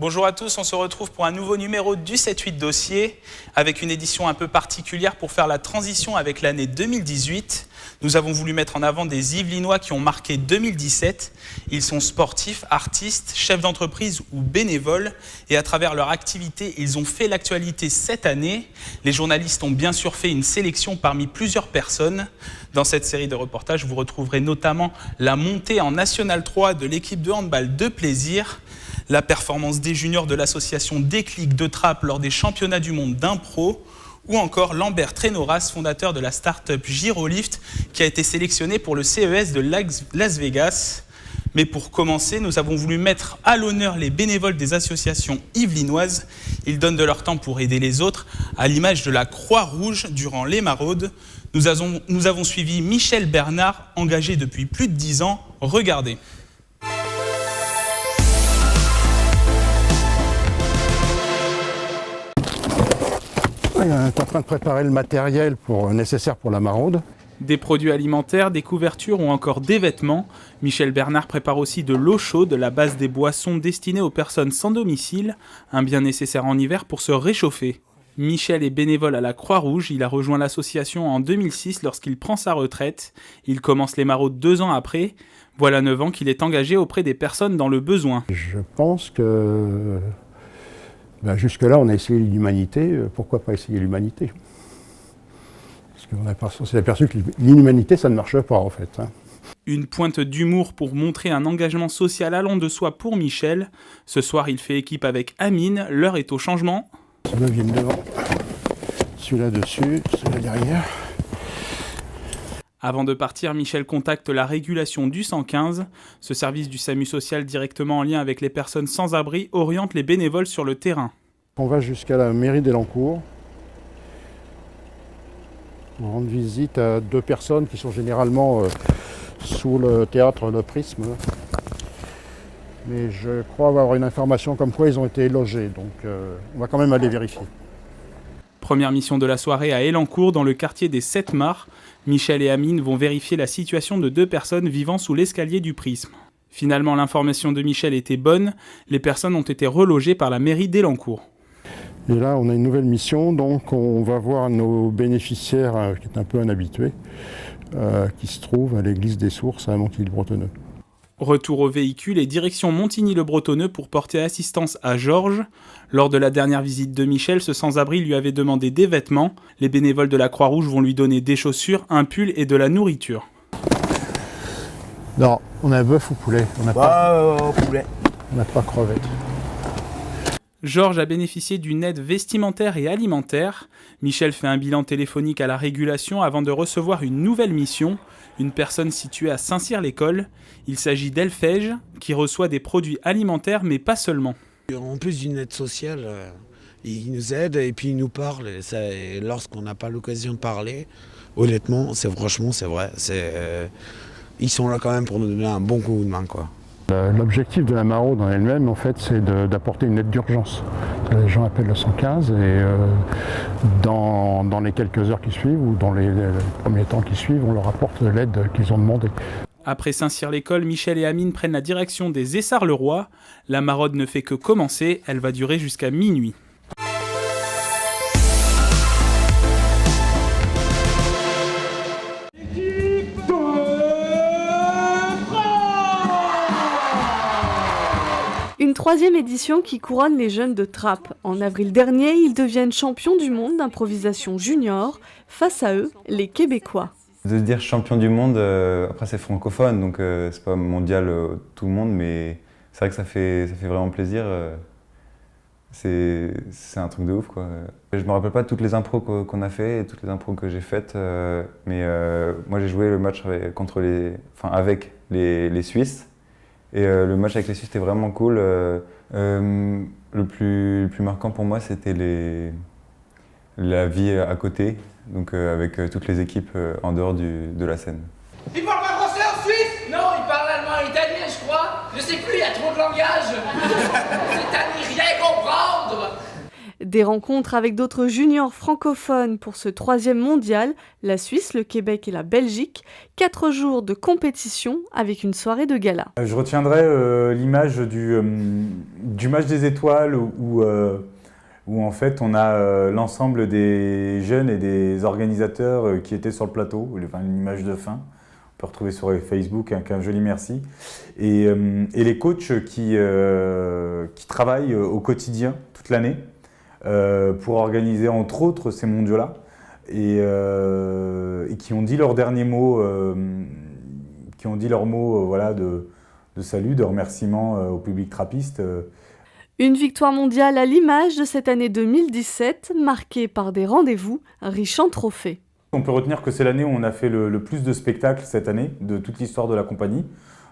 Bonjour à tous, on se retrouve pour un nouveau numéro du 7-8 dossier avec une édition un peu particulière pour faire la transition avec l'année 2018. Nous avons voulu mettre en avant des Yvelinois qui ont marqué 2017. Ils sont sportifs, artistes, chefs d'entreprise ou bénévoles et à travers leur activité, ils ont fait l'actualité cette année. Les journalistes ont bien sûr fait une sélection parmi plusieurs personnes. Dans cette série de reportages, vous retrouverez notamment la montée en National 3 de l'équipe de handball de plaisir, la performance des juniors de l'association Déclic de Trappes lors des championnats du monde d'impro, ou encore Lambert Trénoras, fondateur de la start-up Girolift, qui a été sélectionné pour le CES de Las Vegas. Mais pour commencer, nous avons voulu mettre à l'honneur les bénévoles des associations yvelinoises. Ils donnent de leur temps pour aider les autres, à l'image de la Croix-Rouge durant les maraudes. Nous avons suivi Michel Bernard, engagé depuis plus de 10 ans. Regardez. On est en train de préparer le matériel nécessaire pour la maraude. Des produits alimentaires, des couvertures ou encore des vêtements. Michel Bernard prépare aussi de l'eau chaude, la base des boissons destinées aux personnes sans domicile, un bien nécessaire en hiver pour se réchauffer. Michel est bénévole à la Croix-Rouge, il a rejoint l'association en 2006 lorsqu'il prend sa retraite. Il commence les maraudes 2 ans après. Voilà 9 ans qu'il est engagé auprès des personnes dans le besoin. Je pense que jusque-là, on a essayé l'humanité. Pourquoi pas essayer l'humanité ? Parce qu'on s'est aperçu que l'inhumanité, ça ne marche pas en fait. Une pointe d'humour pour montrer un engagement social allant de soi pour Michel. Ce soir, il fait équipe avec Amine. L'heure est au changement. Ceux-là viennent devant. Celui-là dessus, celui-là derrière. Avant de partir, Michel contacte la régulation du 115. Ce service du SAMU social directement en lien avec les personnes sans abri oriente les bénévoles sur le terrain. On va jusqu'à la mairie d'Elancourt. On rend visite à 2 personnes qui sont généralement sous le théâtre Le Prisme. Mais je crois avoir une information comme quoi ils ont été logés, donc on va quand même aller vérifier. Première mission de la soirée à Elancourt, dans le quartier des 7 Mars. Michel et Amine vont vérifier la situation de 2 personnes vivant sous l'escalier du Prisme. Finalement, l'information de Michel était bonne. Les personnes ont été relogées par la mairie d'Elancourt. Et là, on a une nouvelle mission, donc on va voir nos bénéficiaires, qui est un peu un habitué, qui se trouvent à l'église des Sources à Montigny-le-Bretonneux. Retour au véhicule et direction Montigny-le-Bretonneux pour porter assistance à Georges. Lors de la dernière visite de Michel, ce sans-abri lui avait demandé des vêtements. Les bénévoles de la Croix-Rouge vont lui donner des chaussures, un pull et de la nourriture. Non, on a bœuf ou poulet. On n'a pas poulet. On n'a pas crevette. Georges a bénéficié d'une aide vestimentaire et alimentaire. Michel fait un bilan téléphonique à la régulation avant de recevoir une nouvelle mission. Une personne située à Saint-Cyr-l'École. Il s'agit d'Elfège, qui reçoit des produits alimentaires, mais pas seulement. En plus d'une aide sociale, il nous aide et puis il nous parle. Et lorsqu'on n'a pas l'occasion de parler, honnêtement, c'est vrai. Ils sont là quand même pour nous donner un bon coup de main, quoi. L'objectif de la maraude en elle-même, en fait, c'est d'apporter une aide d'urgence. Les gens appellent le 115 et dans les quelques heures qui suivent ou dans les premiers temps qui suivent, on leur apporte l'aide qu'ils ont demandée. Après Saint-Cyr-l'École, Michel et Amine prennent la direction des Essarts-le-Roi. La maraude ne fait que commencer, elle va durer jusqu'à minuit. Une 3e édition qui couronne les jeunes de Trappes. En avril dernier, ils deviennent champions du monde d'improvisation junior. Face à eux, les Québécois. De se dire champion du monde, après c'est francophone, donc c'est pas mondial tout le monde, mais c'est vrai que ça fait vraiment plaisir. C'est un truc de ouf, quoi. Je me rappelle pas toutes les impros qu'on a fait et toutes les impros que j'ai faites, mais moi j'ai joué le match avec les Suisses. Et le match avec les Suisses était vraiment cool. Le plus marquant pour moi, c'était la vie à côté, donc avec toutes les équipes en dehors de la scène. Il parle pas français en Suisse? Non, il parle allemand et italien, je crois. Je sais plus, il y a trop de langage. C'est à n'y rien comprendre. Des rencontres avec d'autres juniors francophones pour ce 3e mondial, la Suisse, le Québec et la Belgique. 4 jours de compétition avec une soirée de gala. Je retiendrai l'image du match des étoiles où en fait on a l'ensemble des jeunes et des organisateurs qui étaient sur le plateau, une image de fin. On peut retrouver sur Facebook avec un joli merci. Et les coachs qui travaillent au quotidien toute l'année pour organiser entre autres ces mondiaux-là et qui ont dit leurs derniers mots, voilà, de salut, de remerciement au public trappiste. Une victoire mondiale à l'image de cette année 2017, marquée par des rendez-vous riches en trophées. On peut retenir que c'est l'année où on a fait le plus de spectacles cette année, de toute l'histoire de la compagnie.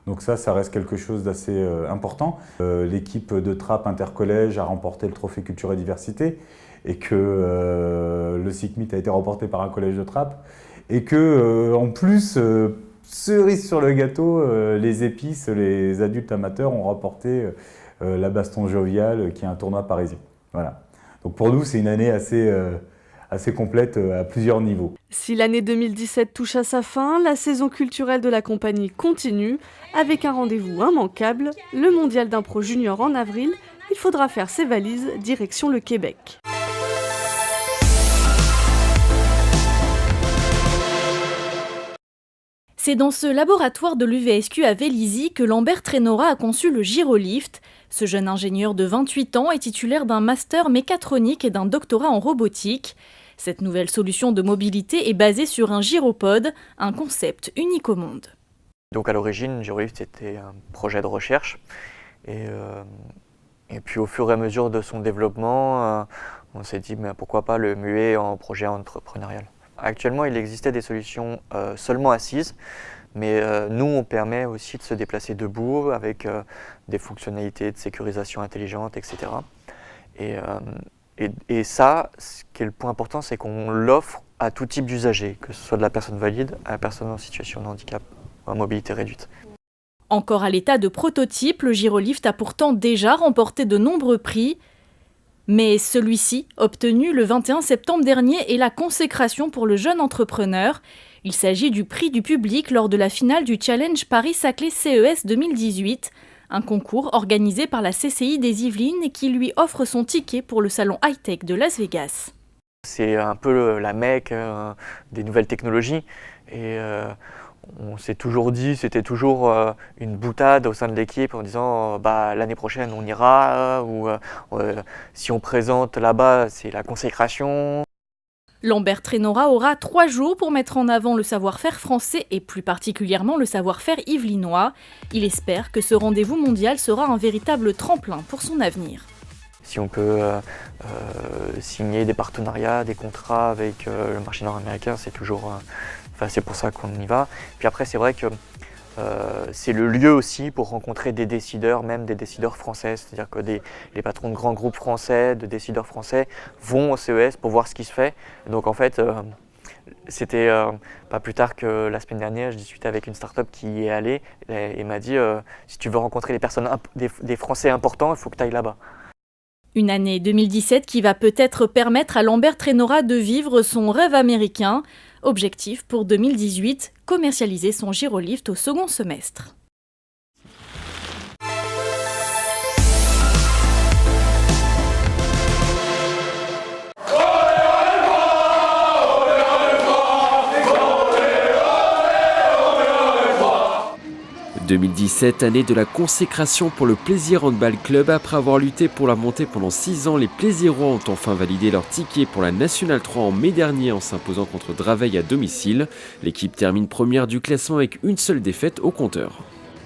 Donc ça reste quelque chose d'assez important. L'équipe de Trappes intercollège a remporté le trophée culture et diversité et que le SICMIT a été remporté par un collège de Trappes. Et que en plus, cerise sur le gâteau, les épices, les adultes amateurs ont remporté la Baston Jovial qui est un tournoi parisien. Voilà. Donc pour nous, c'est une année assez complète à plusieurs niveaux. Si l'année 2017 touche à sa fin, la saison culturelle de la compagnie continue avec un rendez-vous immanquable, le mondial d'impro junior en avril. Il faudra faire ses valises direction le Québec. C'est dans ce laboratoire de l'UVSQ à Vélizy que Lambert Trénora a conçu le Gyrolift. Ce jeune ingénieur de 28 ans est titulaire d'un master mécatronique et d'un doctorat en robotique. Cette nouvelle solution de mobilité est basée sur un gyropode, un concept unique au monde. Donc à l'origine, Gyrolift était un projet de recherche et puis au fur et à mesure de son développement, on s'est dit mais pourquoi pas le muer en projet entrepreneurial. Actuellement, il existait des solutions seulement assises, mais nous, on permet aussi de se déplacer debout avec des fonctionnalités de sécurisation intelligente, etc. Et ça, ce qui est le point important, c'est qu'on l'offre à tout type d'usagers, que ce soit de la personne valide à la personne en situation de handicap ou à mobilité réduite. Encore à l'état de prototype, le Gyrolift a pourtant déjà remporté de nombreux prix. Mais celui-ci, obtenu le 21 septembre dernier, est la consécration pour le jeune entrepreneur. Il s'agit du prix du public lors de la finale du Challenge Paris-Saclay CES 2018, un concours organisé par la CCI des Yvelines et qui lui offre son ticket pour le salon high-tech de Las Vegas. C'est un peu la mecque des nouvelles technologies et on s'est toujours dit, c'était toujours une boutade au sein de l'équipe en disant l'année prochaine on ira ou si on présente là-bas c'est la consécration. Lambert Trénora aura 3 jours pour mettre en avant le savoir-faire français et plus particulièrement le savoir-faire yvelinois. Il espère que ce rendez-vous mondial sera un véritable tremplin pour son avenir. Si on peut signer des partenariats, des contrats avec le marché nord-américain, c'est toujours... c'est pour ça qu'on y va. Puis après, c'est vrai que c'est le lieu aussi pour rencontrer des décideurs, même des décideurs français. C'est-à-dire que les patrons de grands groupes français, de décideurs français, vont au CES pour voir ce qui se fait. Et donc en fait, c'était pas plus tard que la semaine dernière, je discutais avec une start-up qui y est allée et m'a dit si tu veux rencontrer des Français importants, il faut que tu ailles là-bas. Une année 2017 qui va peut-être permettre à Lambert Trénora de vivre son rêve américain. Objectif pour 2018, commercialiser son Gyrolift au second semestre. « 2017, année de la consécration pour le Plaisir Handball Club. Après avoir lutté pour la montée pendant 6 ans, les Plaisirois ont enfin validé leur ticket pour la Nationale 3 en mai dernier en s'imposant contre Draveil à domicile. L'équipe termine première du classement avec une seule défaite au compteur.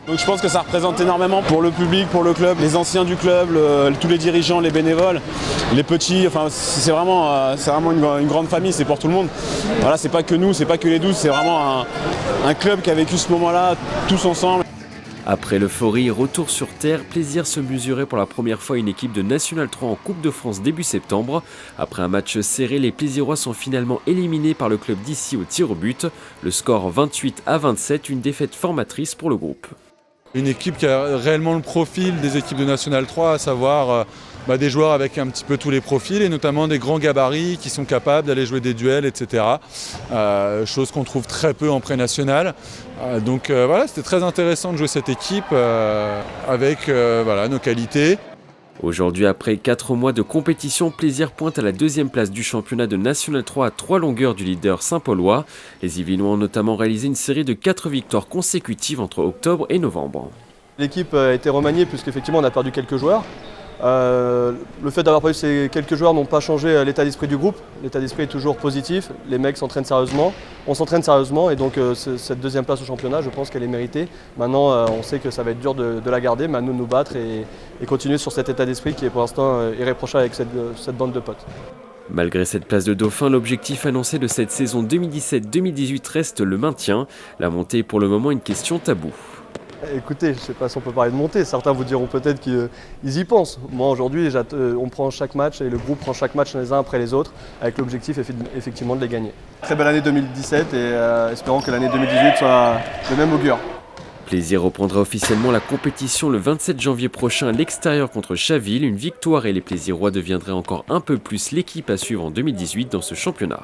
Donc je pense que ça représente énormément pour le public, pour le club, les anciens du club, tous les dirigeants, les bénévoles, les petits, enfin c'est vraiment une grande famille, c'est pour tout le monde. Voilà, c'est pas que nous, c'est pas que les 12, c'est vraiment un club qui a vécu ce moment-là tous ensemble. Après l'euphorie, retour sur terre, plaisir se mesurer pour la première fois une équipe de National 3 en Coupe de France début septembre. Après un match serré, les Plaisirois sont finalement éliminés par le club d'ici au tir au but. Le score 28-27, une défaite formatrice pour le groupe. Une équipe qui a réellement le profil des équipes de National 3, à savoir des joueurs avec un petit peu tous les profils et notamment des grands gabarits qui sont capables d'aller jouer des duels, etc. Chose qu'on trouve très peu en pré-national. Donc voilà, c'était très intéressant de jouer cette équipe avec nos qualités. Aujourd'hui, après 4 mois de compétition, Plaisir pointe à la 2e place du championnat de National 3 à 3 longueurs du leader Saint-Paulois. Les Yvelinois ont notamment réalisé une série de 4 victoires consécutives entre octobre et novembre. L'équipe a été remaniée puisqu'effectivement on a perdu quelques joueurs. Le fait d'avoir perdu ces quelques joueurs n'ont pas changé l'état d'esprit du groupe. L'état d'esprit est toujours positif, les mecs s'entraînent sérieusement, on s'entraîne sérieusement et donc cette 2e place au championnat, je pense qu'elle est méritée. Maintenant on sait que ça va être dur de la garder, mais à nous de nous battre et continuer sur cet état d'esprit qui est pour l'instant irréprochable avec cette bande de potes. Malgré cette place de dauphin, l'objectif annoncé de cette saison 2017-2018 reste le maintien. La montée est pour le moment une question taboue. Écoutez, je ne sais pas si on peut parler de montée, certains vous diront peut-être qu'ils y pensent. Moi aujourd'hui, on prend chaque match et le groupe prend chaque match les uns après les autres avec l'objectif effectivement de les gagner. Très belle année 2017 et espérons que l'année 2018 soit de même augure. Plaisir reprendra officiellement la compétition le 27 janvier prochain à l'extérieur contre Chaville. Une victoire et les Plaisirois deviendraient encore un peu plus l'équipe à suivre en 2018 dans ce championnat.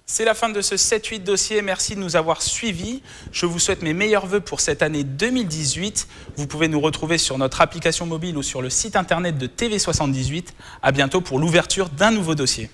C'est la fin de ce 7-8 dossier. Merci de nous avoir suivis. Je vous souhaite mes meilleurs vœux pour cette année 2018. Vous pouvez nous retrouver sur notre application mobile ou sur le site internet de TV78. À bientôt pour l'ouverture d'un nouveau dossier.